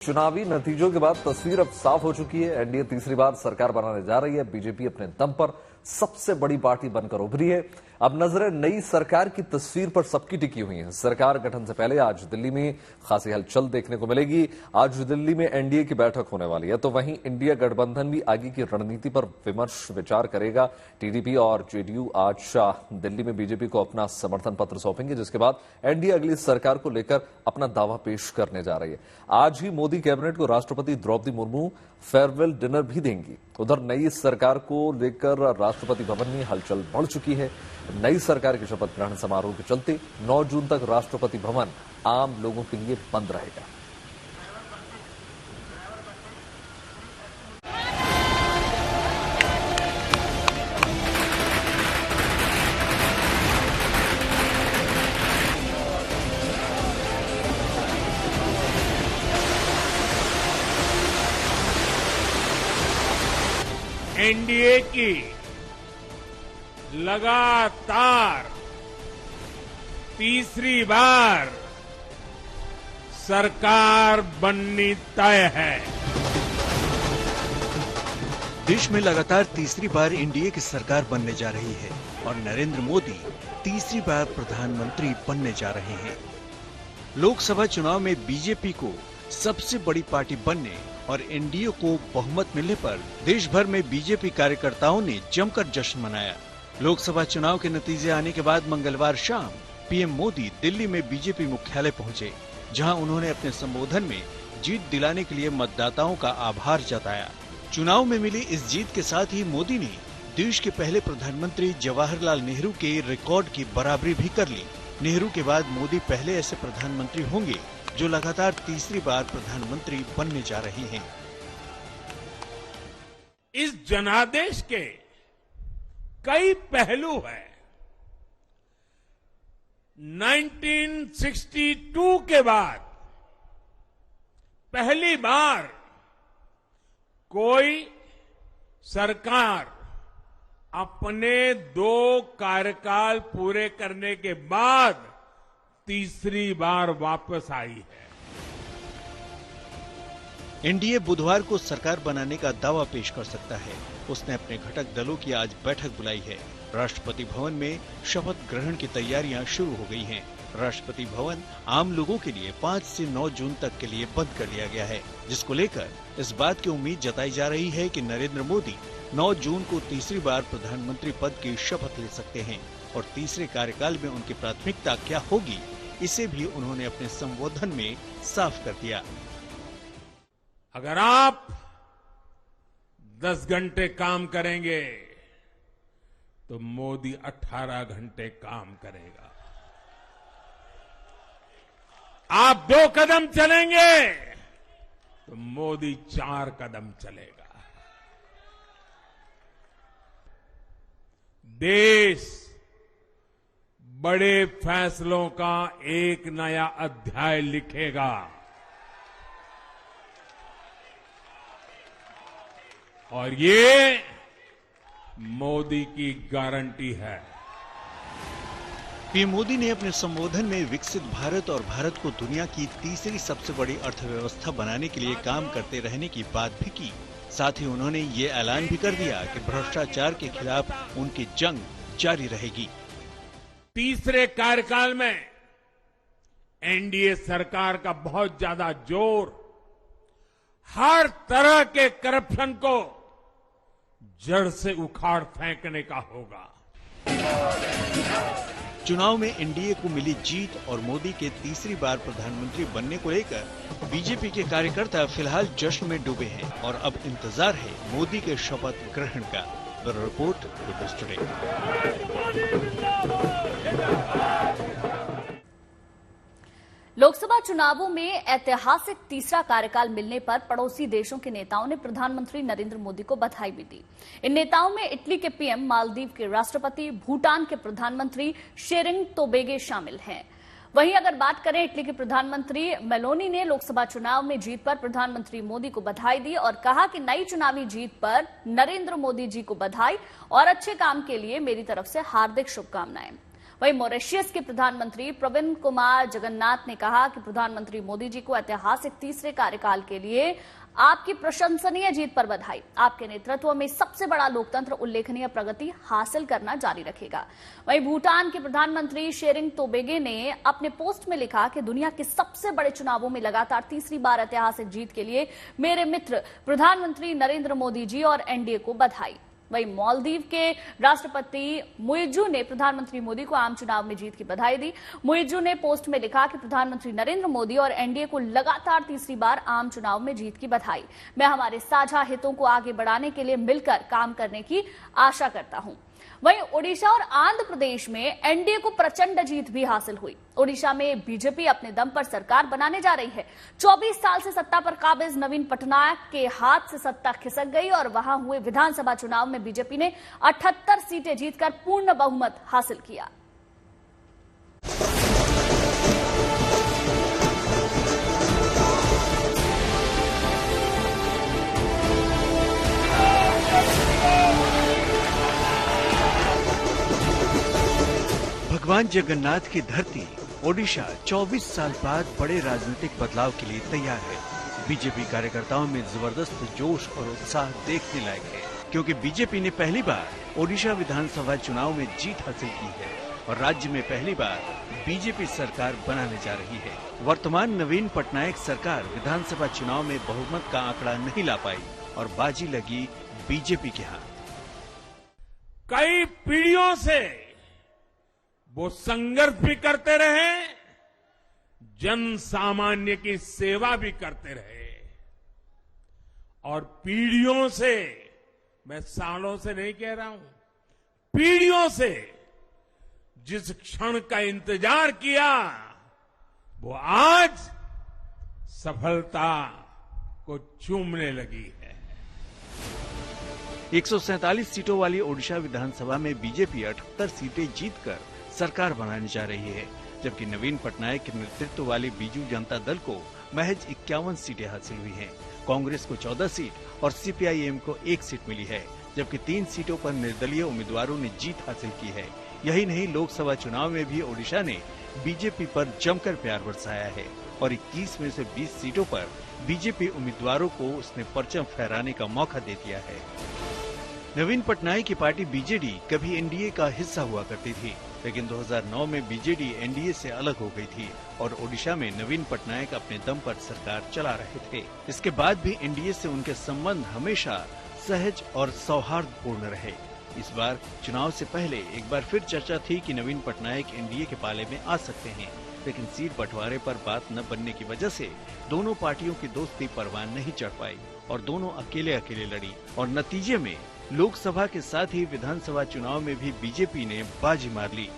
चुनावी नतीजों के बाद तस्वीर अब साफ हो चुकी है। एनडीए तीसरी बार सरकार बनाने जा रही है। बीजेपी अपने दम पर सबसे बड़ी पार्टी बनकर उभरी है। अब नजरें नई सरकार की तस्वीर पर सबकी टिकी हुई है। सरकार गठन से पहले आज दिल्ली में खासी हलचल देखने को मिलेगी। आज दिल्ली में एनडीए की बैठक होने वाली है, तो वहीं इंडिया गठबंधन भी आगे की रणनीति पर विमर्श विचार करेगा। टीडीपी और जेडीयू आज दिल्ली में बीजेपी को अपना समर्थन पत्र सौंपेंगे, जिसके बाद एनडीए अगली सरकार को लेकर अपना दावा पेश करने जा रही है। आज ही मोदी कैबिनेट को राष्ट्रपति द्रौपदी मुर्मू फेयरवेल डिनर भी देंगी। उधर नई सरकार को लेकर राष्ट्रपति भवन में हलचल बढ़ चुकी है। नई सरकार के शपथ ग्रहण समारोह के चलते 9 जून तक राष्ट्रपति भवन आम लोगों के लिए बंद रहेगा। एनडीए की लगातार तीसरी बार सरकार बननी तय है। देश में लगातार तीसरी बार एनडीए की सरकार बनने जा रही है और नरेंद्र मोदी तीसरी बार प्रधानमंत्री बनने जा रहे हैं। लोकसभा चुनाव में बीजेपी को सबसे बड़ी पार्टी बनने और एनडीए को बहुमत मिलने पर देश भर में बीजेपी कार्यकर्ताओं ने जमकर जश्न मनाया। लोकसभा चुनाव के नतीजे आने के बाद मंगलवार शाम पीएम मोदी दिल्ली में बीजेपी मुख्यालय पहुंचे, जहां उन्होंने अपने संबोधन में जीत दिलाने के लिए मतदाताओं का आभार जताया। चुनाव में मिली इस जीत के साथ ही मोदी ने देश के पहले प्रधानमंत्री जवाहरलाल नेहरू के रिकॉर्ड की बराबरी भी कर ली। नेहरू के बाद मोदी पहले ऐसे प्रधानमंत्री होंगे जो लगातार तीसरी बार प्रधानमंत्री बनने जा रहे हैं। इस जनादेश के कई पहलू हैं। 1962 के बाद पहली बार कोई सरकार अपने 2 कार्यकाल पूरे करने के बाद तीसरी बार वापस आई है। एनडीए बुधवार को सरकार बनाने का दावा पेश कर सकता है। उसने अपने घटक दलों की आज बैठक बुलाई है। राष्ट्रपति भवन में शपथ ग्रहण की तैयारियां शुरू हो गई हैं। राष्ट्रपति भवन आम लोगों के लिए 5 से 9 जून तक के लिए बंद कर दिया गया है, जिसको लेकर इस बात की उम्मीद जताई जा रही है कि नरेंद्र मोदी 9 जून को तीसरी बार प्रधानमंत्री पद की शपथ ले सकते हैं और तीसरे कार्यकाल में उनकी प्राथमिकता क्या होगी, इसे भी उन्होंने अपने संबोधन में साफ कर दिया। अगर आप 10 घंटे काम करेंगे तो मोदी 18 घंटे काम करेगा। आप 2 कदम चलेंगे तो मोदी 4 कदम चलेगा। देश बड़े फैसलों का एक नया अध्याय लिखेगा और ये मोदी की गारंटी है। पीएम मोदी ने अपने संबोधन में विकसित भारत और भारत को दुनिया की तीसरी सबसे बड़ी अर्थव्यवस्था बनाने के लिए काम करते रहने की बात भी की। साथ ही उन्होंने ये ऐलान भी कर दिया कि भ्रष्टाचार के खिलाफ उनकी जंग जारी रहेगी। तीसरे कार्यकाल में एनडीए सरकार का बहुत ज्यादा जोर हर तरह के करप्शन को जड़ से उखाड़ फेंकने का होगा। चुनाव में एनडीए को मिली जीत और मोदी के तीसरी बार प्रधानमंत्री बनने को लेकर बीजेपी के कार्यकर्ता फिलहाल जश्न में डूबे हैं और अब इंतजार है मोदी के शपथ ग्रहण का। Bureau report, peoples today. Lok Sabha चुनावों में ऐतिहासिक तीसरा कार्यकाल मिलने पर पड़ोसी देशों के नेताओं ने प्रधानमंत्री नरेंद्र मोदी को बधाई भी दी। इन नेताओं में इटली के पीएम, मालदीव के राष्ट्रपति, भूटान के प्रधानमंत्री शेरिंग तोबेगे शामिल हैं। वहीं अगर बात करें इटली के प्रधानमंत्री मेलोनी ने लोकसभा चुनाव में जीत पर प्रधानमंत्री मोदी को बधाई दी और कहा कि नई चुनावी जीत पर नरेंद्र मोदी जी को बधाई और अच्छे काम के लिए मेरी तरफ से हार्दिक शुभकामनाएं। वहीं मॉरिशस के प्रधानमंत्री प्रविंद कुमार जगन्नाथ ने कहा कि प्रधानमंत्री मोदी जी को ऐतिहासिक तीसरे कार्यकाल के लिए आपकी प्रशंसनीय जीत पर बधाई। आपके नेतृत्व में सबसे बड़ा लोकतंत्र उल्लेखनीय प्रगति हासिल करना जारी रखेगा। वहीं भूटान के प्रधानमंत्री शेरिंग तोबगे ने अपने पोस्ट में लिखा कि दुनिया के सबसे बड़े चुनावों में लगातार तीसरी बार ऐतिहासिक जीत के लिए मेरे मित्र प्रधानमंत्री नरेंद्र मोदी जी और एनडीए को बधाई। वहीं मालदीव के राष्ट्रपति मुइज्जू ने प्रधानमंत्री मोदी को आम चुनाव में जीत की बधाई दी। मुइज्जू ने पोस्ट में लिखा कि प्रधानमंत्री नरेंद्र मोदी और एनडीए को लगातार तीसरी बार आम चुनाव में जीत की बधाई। मैं हमारे साझा हितों को आगे बढ़ाने के लिए मिलकर काम करने की आशा करता हूं। वहीं ओडिशा और आंध्र प्रदेश में एनडीए को प्रचंड जीत भी हासिल हुई। ओडिशा में बीजेपी अपने दम पर सरकार बनाने जा रही है। 24 साल से सत्ता पर काबिज नवीन पटनायक के हाथ से सत्ता खिसक गई और वहां हुए विधानसभा चुनाव में बीजेपी ने 78 सीटें जीतकर पूर्ण बहुमत हासिल किया। भगवान जगन्नाथ की धरती ओडिशा 24 साल बाद बड़े राजनीतिक बदलाव के लिए तैयार है। बीजेपी कार्यकर्ताओं में जबरदस्त जोश और उत्साह देखने लायक है, क्योंकि बीजेपी ने पहली बार ओडिशा विधानसभा चुनाव में जीत हासिल की है और राज्य में पहली बार बीजेपी सरकार बनाने जा रही है। वर्तमान नवीन पटनायक सरकार विधानसभा चुनाव में बहुमत का आंकड़ा नहीं ला पाई और बाजी लगी बीजेपी के हाथ। कई पीढ़ियों से वो संघर्ष भी करते रहे, जन सामान्य की सेवा भी करते रहे और पीढ़ियों से, मैं सालों से नहीं कह रहा हूं, पीढ़ियों से जिस क्षण का इंतजार किया वो आज सफलता को चूमने लगी है। 147 सीटों वाली ओडिशा विधानसभा में बीजेपी 78 सीटें जीतकर सरकार बनाने जा रही है, जबकि नवीन पटनायक के नेतृत्व वाली बीजू जनता दल को महज 51 सीटें हासिल हुई हैं। कांग्रेस को 14 सीट और सीपीआईएम को 1 सीट मिली है, जबकि 3 सीटों पर निर्दलीय उम्मीदवारों ने जीत हासिल की है। यही नहीं, लोकसभा चुनाव में भी ओडिशा ने बीजेपी पर जमकर प्यार बरसाया है और 21 में से 20 सीटों पर बीजेपी उम्मीदवारों को उसने परचम फहराने का मौका दे दिया है। नवीन पटनायक की पार्टी बीजेडी कभी एनडीए का हिस्सा हुआ करती थी, लेकिन 2009 में बीजेडी एनडीए से अलग हो गई थी और ओडिशा में नवीन पटनायक अपने दम पर सरकार चला रहे थे। इसके बाद भी एनडीए से उनके संबंध हमेशा सहज और सौहार्दपूर्ण रहे। इस बार चुनाव से पहले एक बार फिर चर्चा थी कि नवीन पटनायक एनडीए के पाले में आ सकते हैं, लेकिन सीट बंटवारे पर बात न बनने की वजह से दोनों पार्टियों की दोस्ती परवान नहीं चढ़ पाई और दोनों अकेले अकेले लड़ी और नतीजे में लोकसभा के साथ ही विधानसभा चुनाव में भी बीजेपी ने बाजी मार ली।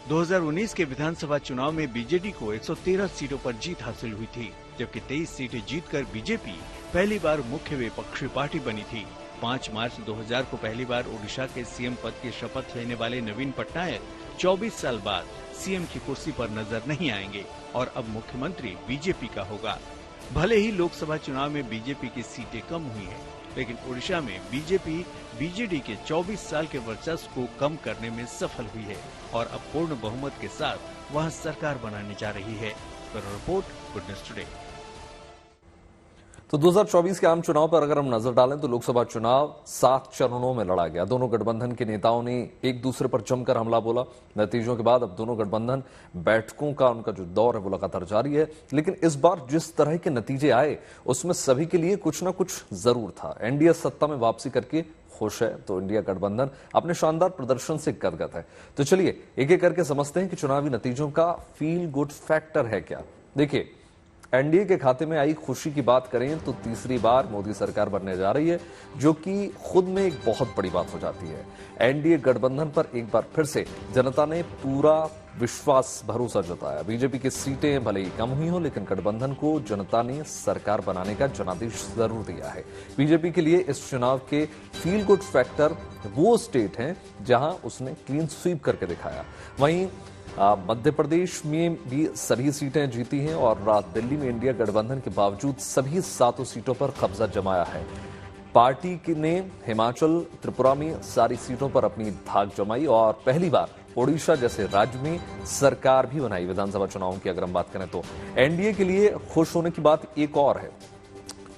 2019 के विधानसभा चुनाव में बीजेडी को 113 सीटों पर जीत हासिल हुई थी, जबकि 23 सीटें जीतकर बीजेपी पहली बार मुख्य विपक्षी पार्टी बनी थी। 5 मार्च 2000 को पहली बार ओडिशा के सीएम पद की शपथ लेने वाले नवीन पटनायक 24 साल बाद सीएम की कुर्सी पर नजर नहीं आएंगे और अब मुख्यमंत्री बीजेपी का होगा। भले ही लोकसभा चुनाव में बीजेपी की सीटें कम हुई हैं, लेकिन ओडिशा में बीजेपी बीजेडी के 24 साल के वर्चस्व को कम करने में सफल हुई है और अब पूर्ण बहुमत के साथ वह सरकार बनाने जा रही है। Report, good news today. तो 2024 के आम चुनाव पर अगर हम नजर डालें तो लोकसभा चुनाव 7 चरणों में लड़ा गया। दोनों गठबंधन के नेताओं ने एक दूसरे पर जमकर हमला बोला। नतीजों के बाद अब दोनों गठबंधन बैठकों का उनका जो दौर है वो लगातार जारी है, लेकिन इस बार जिस तरह के नतीजे आए उसमें सभी के लिए कुछ न कुछ जरूर था। एनडीए सत्ता में वापसी करके खुश है तो इंडिया गठबंधन अपने शानदार प्रदर्शन से गदगद है। तो चलिए एक एक करके समझते हैं कि चुनावी नतीजों का फील गुड फैक्टर है क्या। देखिए, एनडीए के खाते में आई खुशी की बात करें तो तीसरी बार मोदी सरकार बनने जा रही है, जो कि खुद में एक बहुत बड़ी बात हो जाती है। एनडीए गठबंधन पर एक बार फिर से जनता ने पूरा विश्वास, भरोसा जताया। बीजेपी की सीटें भले ही कम हुई हो, लेकिन गठबंधन को जनता ने सरकार बनाने का जनादेश जरूर दिया है। बीजेपी के लिए इस चुनाव के फील गुड फैक्टर वो स्टेट हैं जहां उसने क्लीन स्वीप करके दिखाया। वहीं मध्य प्रदेश में भी सभी सीटें जीती हैं और दिल्ली में इंडिया गठबंधन के बावजूद सभी 7 सीटों पर कब्जा जमाया है। पार्टी ने हिमाचल, त्रिपुरा में सारी सीटों पर अपनी धाक जमाई और पहली बार ओडिशा जैसे राज्य में सरकार भी बनाई। विधानसभा चुनावों की अगर हम बात करें तो एनडीए के लिए खुश होने की बात एक और है।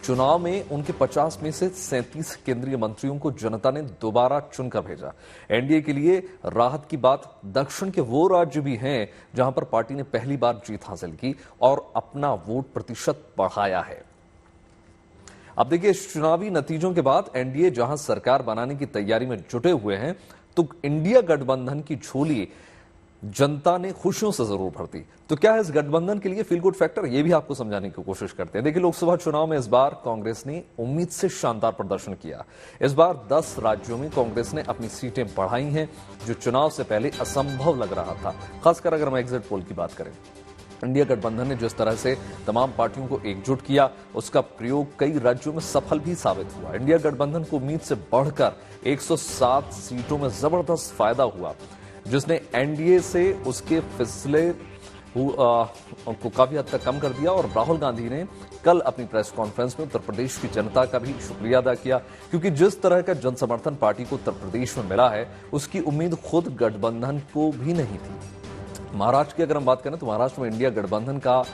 चुनाव में उनके 50 में से 37 केंद्रीय मंत्रियों को जनता ने दोबारा चुनकर भेजा। एनडीए के लिए राहत की बात दक्षिण के वो राज्य भी हैं जहां पर पार्टी ने पहली बार जीत हासिल की और अपना वोट प्रतिशत बढ़ाया है। अब देखिए, इस चुनावी नतीजों के बाद एनडीए जहां सरकार बनाने की तैयारी में जुटे हुए हैं, तो इंडिया गठबंधन की झोली जनता ने खुशियों से जरूर भर दी। तो क्या है इस गठबंधन के लिए फील गुड फैक्टर, ये भी आपको समझाने की कोशिश करते हैं। देखिए, लोकसभा चुनाव में इस बार कांग्रेस ने उम्मीद से शानदार प्रदर्शन किया। इस बार 10 राज्यों में कांग्रेस ने अपनी सीटें बढ़ाई हैं, जो चुनाव से पहले असंभव लग रहा था। खासकर अगर हम एग्जिट पोल की बात करें, इंडिया गठबंधन ने जिस तरह से तमाम पार्टियों को एकजुट किया, उसका प्रयोग कई राज्यों में सफल भी साबित हुआ। इंडिया गठबंधन को उम्मीद से बढ़कर 107 सीटों में जबरदस्त फायदा हुआ, जिसने एनडीए से उसके फिसले को काफी हद तक कम कर दिया। और राहुल गांधी ने कल अपनी प्रेस कॉन्फ्रेंस में उत्तर प्रदेश की जनता का भी शुक्रिया अदा किया, क्योंकि जिस तरह का जन समर्थन पार्टी को उत्तर प्रदेश में मिला है, उसकी उम्मीद खुद गठबंधन को भी नहीं थी। महाराष्ट्र की अगर हम बात करें तो महाराष्ट्र में इंडिया गठबंधन का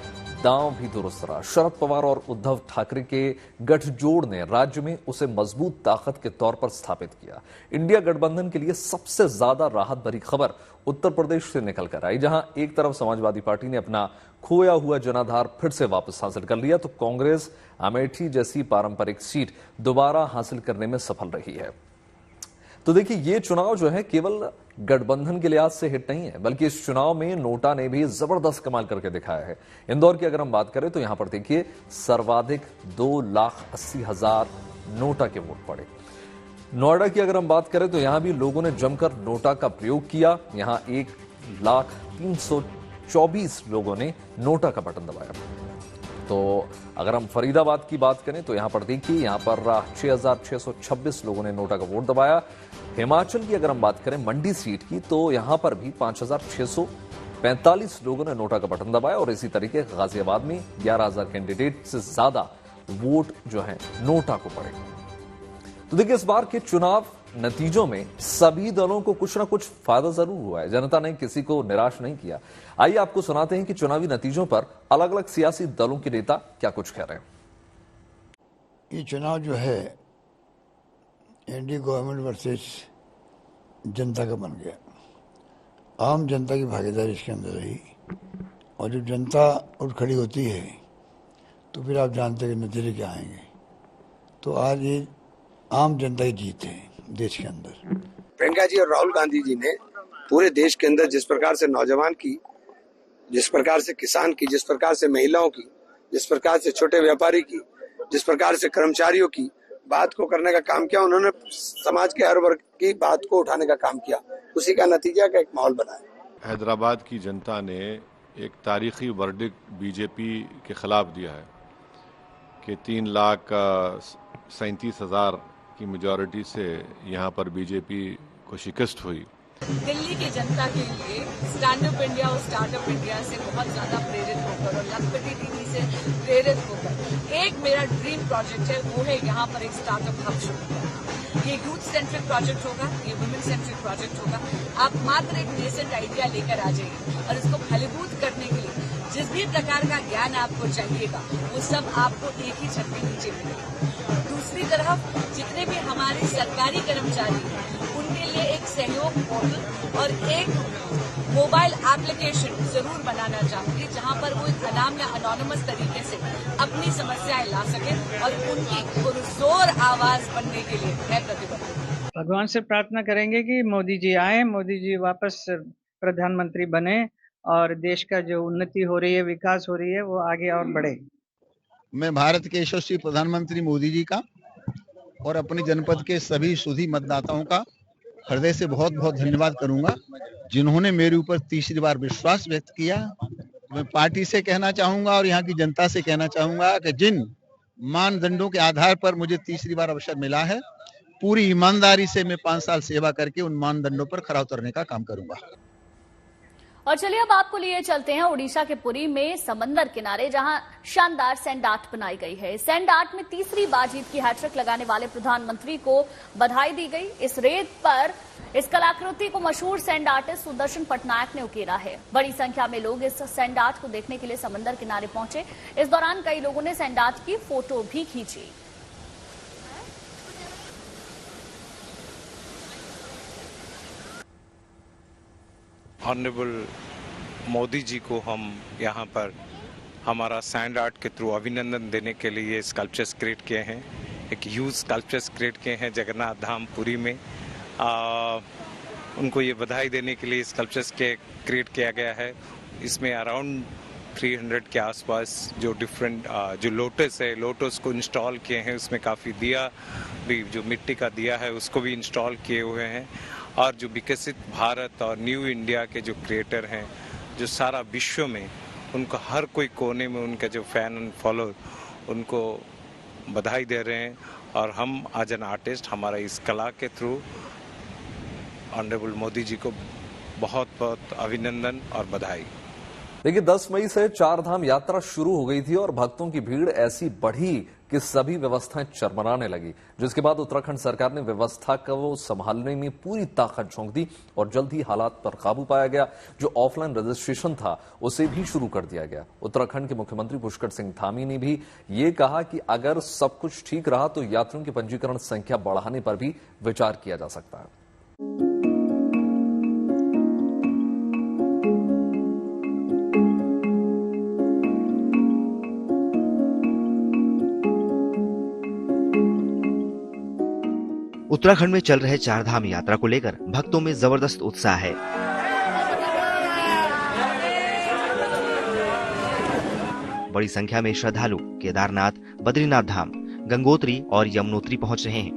दांव भी दुरुस्त रहा। शरद पवार और उद्धव ठाकरे के गठजोड़ ने राज्य में उसे मजबूत ताकत के तौर पर स्थापित किया। इंडिया गठबंधन के लिए सबसे ज्यादा राहत भरी खबर उत्तर प्रदेश से निकल कर आई, जहां एक तरफ समाजवादी पार्टी ने अपना खोया हुआ जनाधार फिर से वापस हासिल कर लिया, तो कांग्रेस अमेठी जैसी पारंपरिक सीट दोबारा हासिल करने में सफल रही है। तो देखिए, ये चुनाव जो है केवल गठबंधन के लिहाज से हिट नहीं है, बल्कि इस चुनाव में नोटा ने भी जबरदस्त कमाल करके दिखाया है। इंदौर की अगर हम बात करें तो यहां पर देखिए, सर्वाधिक 2,80,000 नोटा के वोट पड़े। नोएडा की अगर हम बात करें तो यहां भी लोगों ने जमकर नोटा का प्रयोग किया। यहां 1,03,24 लोगों ने नोटा का बटन दबाया। तो अगर हम फरीदाबाद की बात करें तो यहां पर देखिए, यहां पर 6,626 लोगों ने नोटा का वोट दबाया। हिमाचल की अगर हम बात करें मंडी सीट की, तो यहां पर भी 5,645 लोगों ने नोटा का बटन दबाया। और इसी तरीके गाजियाबाद में 11,000 कैंडिडेट से ज्यादा वोट जो है नोटा को पड़े। तो देखिए, इस बार के चुनाव नतीजों में सभी दलों को कुछ ना कुछ फायदा जरूर हुआ है। जनता ने किसी को निराश नहीं किया। आइए आपको सुनाते हैं कि चुनावी नतीजों पर अलग अलग सियासी दलों के नेता क्या कुछ कह रहे हैं। ये चुनाव जो है एनडीए गवर्नमेंट वर्सेस जनता का बन गया। आम जनता की भागीदारी इसके अंदर रही, और जब जनता उठ खड़ी होती है तो फिर आप जानते हैं कि नतीजे क्या आएंगे। तो आज ये आम जनता की जीत है देश के अंदर। प्रियंका जी और राहुल गांधी जी ने पूरे देश के अंदर जिस प्रकार से नौजवान की, जिस प्रकार से किसान की, जिस प्रकार से महिलाओं की, जिस प्रकार से छोटे व्यापारी की, जिस प्रकार से कर्मचारियों की बात को करने का काम किया, उन्होंने समाज के हर वर्ग की बात को उठाने का काम किया। उसी का नतीजा का एक माहौल बना है। हैदराबाद की जनता ने एक तारीखी वर्डिक्ट बीजेपी के खिलाफ दिया है कि 3,37,000 की मेजॉरिटी से यहाँ पर बीजेपी को शिकस्त हुई। दिल्ली की जनता के लिए स्टैंड अप इंडिया और स्टार्टअप इंडिया से बहुत ज्यादा प्रेरित होकर और लखपति दीदी से प्रेरित होकर एक मेरा ड्रीम प्रोजेक्ट है, वो है यहाँ पर एक स्टार्टअप हब शुरू करना। ये यूथ सेंट्रिक प्रोजेक्ट होगा, ये वुमेन सेंट्रिक प्रोजेक्ट होगा। आप मात्र एक नेसेंट आइडिया लेकर आ जाइए और इसको फलीभूत करने के लिए जिस भी प्रकार का ज्ञान आपको चाहिएगा वो सब आपको एक ही छत के नीचे मिलेगा। दूसरी तरफ जितने भी हमारे सरकारी कर्मचारी हैं उनके लिए एक सहयोग पोर्टल और एक मोबाइल एप्लीकेशन जरूर बनाना चाहूंगी, जहां पर वो अनाम या अनोनिमस तरीके से अपनी समस्याएं ला सके और उनकी पुरजोर आवाज बनने के लिए मैं प्रतिबद्ध हूं। भगवान से प्रार्थना करेंगे कि मोदी जी आए, मोदी जी वापस प्रधानमंत्री बने और देश का जो उन्नति हो रही है, विकास हो रही है, वो आगे और बढ़े। मैं भारत के यशस्वी प्रधानमंत्री मोदी जी का और अपने जनपद के सभी सुधी मतदाताओं का हृदय से बहुत बहुत धन्यवाद करूंगा, जिन्होंने मेरे ऊपर तीसरी बार विश्वास व्यक्त किया। मैं पार्टी से कहना चाहूंगा और यहाँ की जनता से कहना चाहूंगा कि जिन मानदंडों के आधार पर मुझे तीसरी बार अवसर मिला है, पूरी ईमानदारी से मैं 5 साल सेवा करके उन मानदंडों पर खरा उतरने का काम करूंगा। और चलिए अब आपको लिए चलते हैं उड़ीसा के पुरी में समंदर किनारे, जहां शानदार सैंड आर्ट बनाई गई है। सैंड आर्ट में तीसरी बार जीत की हैट्रिक लगाने वाले प्रधानमंत्री को बधाई दी गई। इस रेत पर इस कलाकृति को मशहूर सैंड आर्टिस्ट सुदर्शन पटनायक ने उकेरा है। बड़ी संख्या में लोग इस सैंड आर्ट को देखने के लिए समंदर किनारे पहुंचे। इस दौरान कई लोगों ने सैंड आर्ट की फोटो भी खींची। ऑनरेबल मोदी जी को हम यहाँ पर हमारा सैंड आर्ट के थ्रू अभिनंदन देने के लिए स्कल्पचर्स क्रिएट किए हैं। एक ह्यूज स्कल्पचर्स क्रिएट किए हैं जगन्नाथ धाम पुरी में। उनको ये बधाई देने के लिए स्कल्पचर्स के क्रिएट किया गया है। इसमें अराउंड 300 के आसपास जो डिफरेंट जो लोटस है, लोटस को इंस्टॉल किए हैं। उसमें काफ़ी दिया भी, जो मिट्टी का दिया है उसको भी इंस्टॉल किए हुए हैं। और जो विकसित भारत और न्यू इंडिया के जो क्रिएटर हैं, जो सारा विश्व में उनको हर कोई कोने में उनके जो फैन एंड फॉलोअर उनको बधाई दे रहे हैं। और हम एज एन आर्टिस्ट हमारा इस कला के थ्रू ऑनरेबल मोदी जी को बहुत बहुत अभिनंदन और बधाई। देखिए 10 मई से चारधाम यात्रा शुरू हो गई थी और भक्तों की भीड़ ऐसी बढ़ी कि सभी व्यवस्थाएं चरमराने लगी, जिसके बाद उत्तराखंड सरकार ने व्यवस्था को संभालने में पूरी ताकत झोंक दी और जल्द ही हालात पर काबू पाया गया। जो ऑफलाइन रजिस्ट्रेशन था उसे भी शुरू कर दिया गया। उत्तराखंड के मुख्यमंत्री पुष्कर सिंह धामी ने भी ये कहा कि अगर सब कुछ ठीक रहा तो यात्रियों की पंजीकरण संख्या बढ़ाने पर भी विचार किया जा सकता है। उत्तराखंड में चल रहे चारधाम यात्रा को लेकर भक्तों में जबरदस्त उत्साह है। बड़ी संख्या में श्रद्धालु केदारनाथ, बद्रीनाथ धाम, गंगोत्री और यमुनोत्री पहुंच रहे हैं।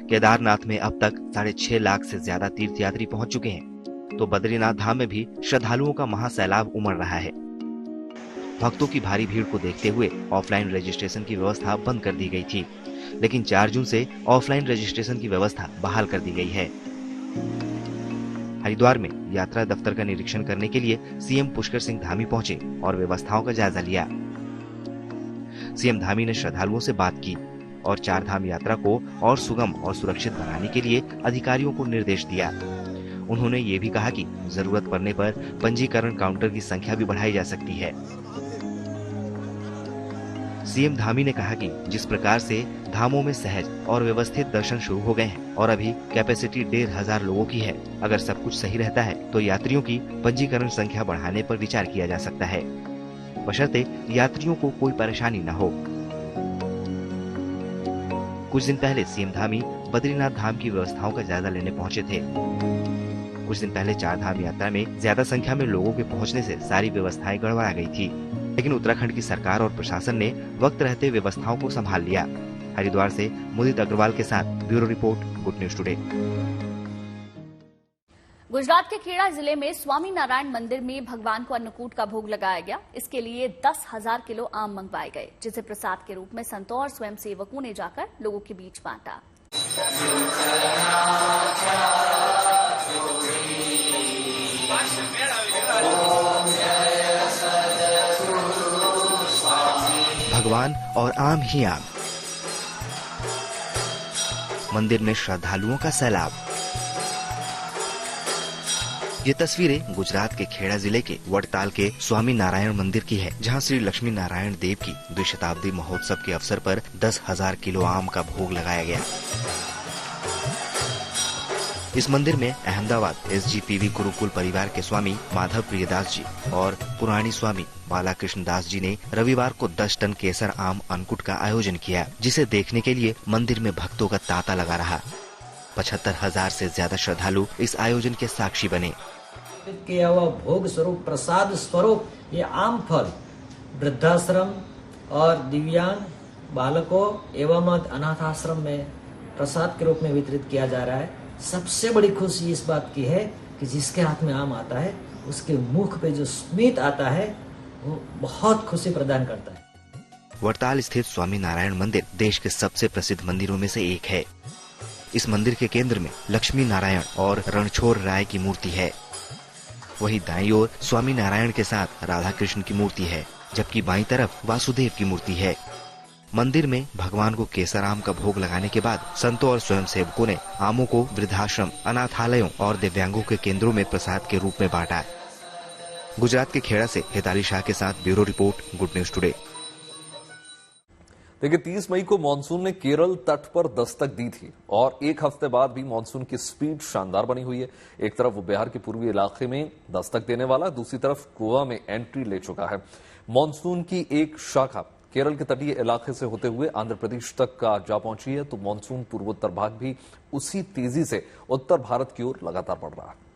केदारनाथ में अब तक 6.5 लाख से ज्यादा तीर्थयात्री पहुंच चुके हैं, तो बद्रीनाथ धाम में भी श्रद्धालुओं का महासैलाब उमड़ रहा है। भक्तों की भारी भीड़ को देखते हुए ऑफलाइन रजिस्ट्रेशन की व्यवस्था बंद कर दी गई थी, लेकिन 4 जून से ऑफलाइन रजिस्ट्रेशन की व्यवस्था बहाल कर दी गई है। हरिद्वार में यात्रा दफ्तर का निरीक्षण करने के लिए सीएम पुष्कर सिंह धामी पहुंचे और व्यवस्थाओं का जायजा लिया। सीएम धामी ने श्रद्धालुओं से बात की और चारधाम यात्रा को और सुगम और सुरक्षित बनाने के लिए अधिकारियों को निर्देश दिया। उन्होंने ये भी कहा कि जरूरत पड़ने पर पंजीकरण काउंटर की संख्या भी बढ़ाई जा सकती है। सीएम धामी ने कहा कि जिस प्रकार से धामों में सहज और व्यवस्थित दर्शन शुरू हो गए हैं और अभी कैपेसिटी 1,500 लोगों की है, अगर सब कुछ सही रहता है तो यात्रियों की पंजीकरण संख्या बढ़ाने पर विचार किया जा सकता है, बशर्ते यात्रियों को कोई परेशानी न हो। कुछ दिन पहले सीएम धामी बद्रीनाथ धाम की व्यवस्थाओं का जायजा लेने पहुंचे थे। कुछ दिन पहले चारधाम यात्रा में ज्यादा संख्या में लोगों के पहुंचने से सारी व्यवस्थाएं गड़बड़ा गई थी, लेकिन उत्तराखंड की सरकार और प्रशासन ने वक्त रहते व्यवस्थाओं को संभाल लिया। हरिद्वार से मुदित अग्रवाल के साथ bureau report, good news today. Gujarat के खेड़ा जिले में स्वामी नारायण मंदिर में भगवान को अन्नकूट का भोग लगाया गया। इसके लिए 10,000 किलो आम मंगवाए गए, जिसे प्रसाद के रूप में संतों और स्वयंसेवकों ने जाकर लोगों के बीच बांटा। भगवान और आम ही आम, मंदिर में श्रद्धालुओं का सैलाब। ये तस्वीरें गुजरात के खेड़ा जिले के वडताल के स्वामी नारायण मंदिर की है, जहां श्री लक्ष्मी नारायण देव की द्विशताब्दी महोत्सव के अवसर पर 10,000 किलो आम का भोग लगाया गया। इस मंदिर में अहमदाबाद SGPV गुरुकुल परिवार के स्वामी माधव प्रियदास जी और पुराणी स्वामी बालाकृष्ण दास जी ने रविवार को 10 टन केसर आम अन्नकूट का आयोजन किया, जिसे देखने के लिए मंदिर में भक्तों का तांता लगा रहा। 75,000 से ज्यादा श्रद्धालु इस आयोजन के साक्षी बने। किया हुआ भोग स्वरूप, प्रसाद स्वरूप ये आम फल वृद्धाश्रम और दिव्यांग बालकों एवं अनाथ आश्रम में प्रसाद के रूप में वितरित किया जा रहा है। सबसे बड़ी खुशी इस बात की है कि जिसके हाथ में आम आता है उसके मुख पे जो स्मित आता है वो बहुत खुशी प्रदान करता है। वडताल स्थित स्वामी नारायण मंदिर देश के सबसे प्रसिद्ध मंदिरों में से एक है। इस मंदिर के केंद्र में लक्ष्मी नारायण और रणछोड़ राय की मूर्ति है। वहीं दाईं ओर स्वामी नारायण के साथ राधा कृष्ण की मूर्ति है, जबकि बाईं तरफ वासुदेव की मूर्ति है। मंदिर में भगवान को केसर आम का भोग लगाने के बाद संतों और स्वयंसेवकों ने आमों को वृद्धाश्रम, अनाथालयों और दिव्यांगों के केंद्रों में प्रसाद के रूप में बांटा। गुजरात के खेड़ा से हिताली शाह के साथ bureau report, good news today. देखिए, 30 मई को मानसून ने केरल तट पर दस्तक दी थी और एक हफ्ते बाद भी मानसून की स्पीड शानदार बनी हुई है। एक तरफ वो बिहार के पूर्वी इलाके में दस्तक देने वाला, दूसरी तरफ गोवा में एंट्री ले चुका है। मानसून की एक शाखा केरल के तटीय इलाके से होते हुए आंध्र प्रदेश तक का जा पहुंची है, तो मानसून पूर्वोत्तर भाग भी उसी तेजी से उत्तर भारत की ओर लगातार बढ़ रहा है।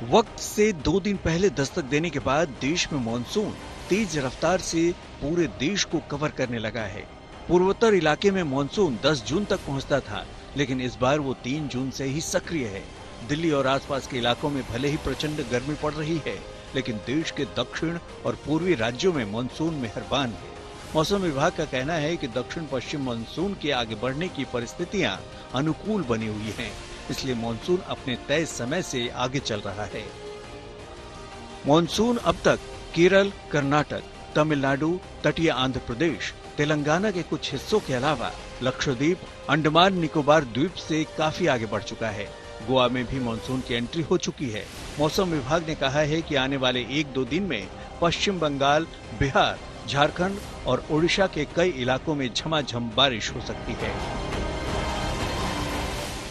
वक्त से 2 दिन पहले दस्तक देने के बाद देश में मानसून तेज रफ्तार से पूरे देश को कवर करने लगा है। पूर्वोत्तर इलाके में मानसून 10 जून तक पहुंचता था, लेकिन इस बार वो 3 जून से ही सक्रिय है। दिल्ली और आसपास के इलाकों में भले ही प्रचंड गर्मी पड़ रही है, लेकिन देश के दक्षिण और पूर्वी राज्यों में मानसून मेहरबान है। मौसम विभाग का कहना है कि दक्षिण पश्चिम मानसून के आगे बढ़ने की परिस्थितियां अनुकूल बनी हुई हैं, इसलिए मानसून अपने तय समय से आगे चल रहा है। मानसून अब तक केरल, कर्नाटक, तमिलनाडु, तटीय आंध्र प्रदेश, तेलंगाना के कुछ हिस्सों के अलावा लक्षद्वीप, अंडमान निकोबार द्वीप से काफी आगे बढ़ चुका है। गोवा में भी मानसून की एंट्री हो चुकी है। मौसम विभाग ने कहा है कि आने वाले 1-2 दिन में पश्चिम बंगाल, बिहार, झारखंड और ओडिशा के कई इलाकों में झमाझम बारिश हो सकती है।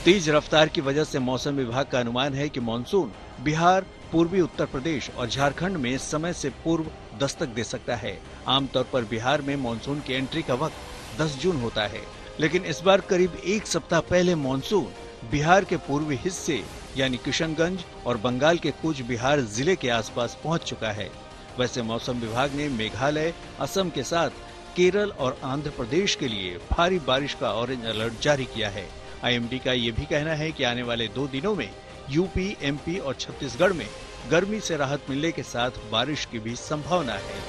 तेज रफ्तार की वजह से मौसम विभाग का अनुमान है कि मानसून बिहार, पूर्वी उत्तर प्रदेश और झारखंड में समय से पूर्व दस्तक दे सकता है। आमतौर पर बिहार में मानसून की एंट्री का वक्त 10 जून होता है, लेकिन इस बार करीब 1 सप्ताह पहले मानसून बिहार के पूर्वी हिस्से यानी किशनगंज और बंगाल के कूच बिहार जिले के आसपास पहुंच चुका है। वैसे मौसम विभाग ने मेघालय, असम के साथ केरल और आंध्र प्रदेश के लिए भारी बारिश का ऑरेंज अलर्ट जारी किया है। आईएमडी का ये भी कहना है कि आने वाले 2 दिनों में यूपी, एमपी और छत्तीसगढ़ में गर्मी से राहत मिलने के साथ बारिश की भी संभावना है।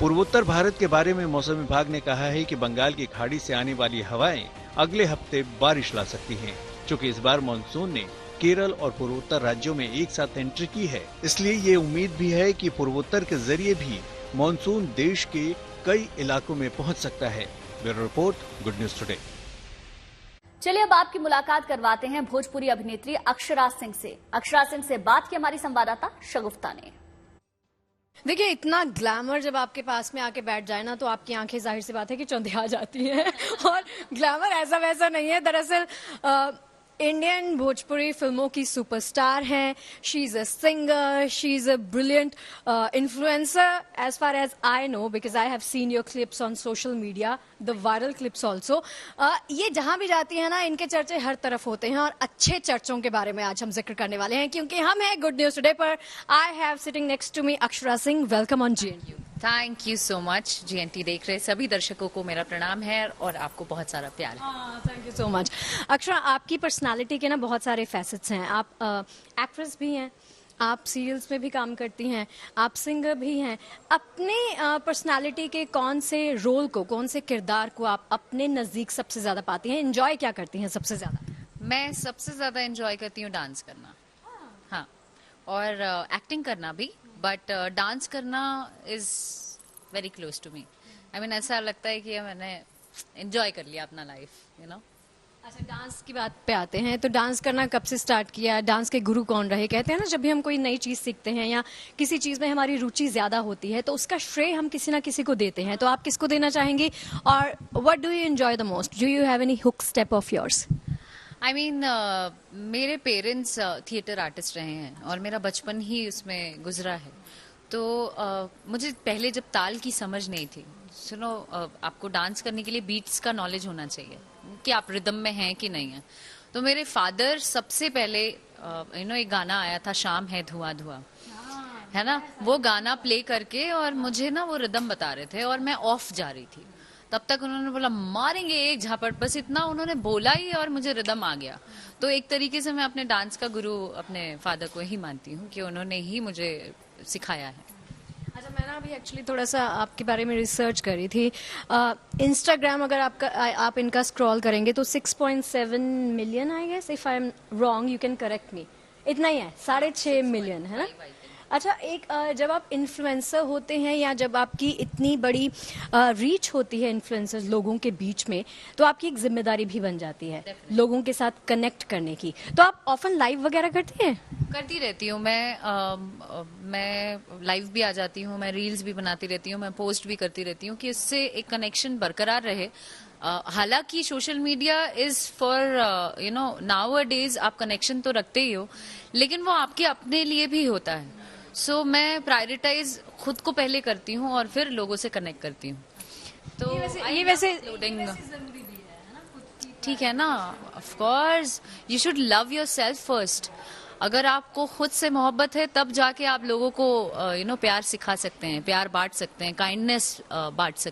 पूर्वोत्तर भारत के बारे में मौसम विभाग ने कहा है कि बंगाल की खाड़ी से आने वाली हवाएं अगले हफ्ते बारिश ला सकती हैं, क्योंकि इस बार मानसून ने केरल और पूर्वोत्तर राज्यों में एक साथ एंट्री की है। इसलिए ये उम्मीद भी है कि पूर्वोत्तर के जरिए भी मानसून देश के कई इलाकों में पहुंच सकता है। Bureau report, good news today. चलिए अब आपकी मुलाकात करवाते हैं भोजपुरी अभिनेत्री अक्षरा सिंह से। अक्षरा सिंह से बात की हमारी संवाददाता शगुफ्ता ने। देखिए, इतना ग्लैमर जब आपके पास में आके बैठ जाए ना, तो आपकी आंखें जाहिर सी बात है कि चौंधिया जाती हैं। और ग्लैमर ऐसा वैसा नहीं है, दरअसल इंडियन भोजपुरी फिल्मों की सुपरस्टार हैं। She is a singer, she is a brilliant influencer as far as I know, because I have seen your clips on social media, the viral clips also. ये जहां भी जाती है ना, इनके चर्चे हर तरफ होते हैं, और अच्छे चर्चों के बारे में आज हम जिक्र करने वाले हैं, क्योंकि हम हैं गुड न्यूज टुडे पर। I have sitting next to me Akshara Singh. Welcome on GNTU। Thank you so much. GNT देख रहे सभी दर्शकों को मेरा प्रणाम है और आपको बहुत सारा प्यार है। Thank you so much. Akshara, आपकी पर्सनालिटी के ना बहुत सारे फैसेट्स हैं। आप एक्ट्रेस भी हैं, आप सीरियल्स में भी काम करती हैं, आप सिंगर भी हैं। अपने पर्सनालिटी के कौन से रोल को, कौन से किरदार को आप अपने नज़दीक सबसे ज़्यादा पाती हैं, एंजॉय क्या करती हैं सबसे ज़्यादा? मैं सबसे ज़्यादा एंजॉय करती हूँ डांस करना, हाँ, और एक्टिंग करना भी, बट डांस करना is very close to me. I mean, ऐसा लगता है कि मैंने एंजॉय कर लिया अपना लाइफ, यू नो। अच्छा, डांस की बात पे आते हैं, तो डांस करना कब से स्टार्ट किया? डांस के गुरु कौन रहे? कहते हैं ना, जब भी हम कोई नई चीज़ सीखते हैं या किसी चीज़ में हमारी रुचि ज़्यादा होती है, तो उसका श्रेय हम किसी ना किसी को देते हैं। तो आप किसको देना चाहेंगी, और what do you enjoy the most? Do you have any hook step of yours? I mean, मेरे पेरेंट्स थिएटर आर्टिस्ट रहे हैं और मेरा बचपन ही उसमें गुजरा है। तो मुझे पहले जब ताल की समझ नहीं थी, सुनो, आपको डांस करने के लिए बीट्स का नॉलेज होना चाहिए कि आप रिदम में हैं कि नहीं है। तो मेरे फादर सबसे पहले एक गाना आया था, शाम है धुआं धुआं, है ना, वो गाना प्ले करके और मुझे ना वो रिदम बता रहे थे और मैं ऑफ जा रही थी। तब तक उन्होंने बोला मारेंगे एक झापट, बस इतना उन्होंने बोला ही और मुझे रिदम आ गया। तो एक तरीके से मैं अपने डांस का गुरु अपने फादर को ही मानती हूँ कि उन्होंने ही मुझे सिखाया है। मैं ना अभी एक्चुअली थोड़ा सा आपके बारे में रिसर्च करी थी। इंस्टाग्राम अगर आप इनका स्क्रॉल करेंगे तो 6.7 million I guess, if I am wrong you can correct me, इतना ही है, 6.5 मिलियन है ना। अच्छा, एक जब आप इन्फ्लुएंसर होते हैं या जब आपकी इतनी बड़ी रीच होती है इन्फ्लुएंसर्स लोगों के बीच में, तो आपकी एक जिम्मेदारी भी बन जाती है लोगों के साथ कनेक्ट करने की। तो आप ऑफन लाइव वगैरह करती हैं? करती रहती हूँ मैं लाइव भी आ जाती हूँ, मैं रील्स भी बनाती रहती हूँ, मैं पोस्ट भी करती रहती हूँ कि उससे एक कनेक्शन बरकरार रहे। हालांकि social media is for now a days आप कनेक्शन तो रखते ही हो, लेकिन वो आपके अपने लिए भी होता है। सो मैं प्रायोरिटाइज खुद को पहले करती हूँ और फिर लोगों से कनेक्ट करती हूँ। तो ये वैसे ठीक है ना, of course you should love yourself first. अगर आपको खुद से मोहब्बत है तब जाके आप लोगों को प्यार सिखा सकते हैं, प्यार बांट सकते हैं, काइंडनेस बांट सकते हैं।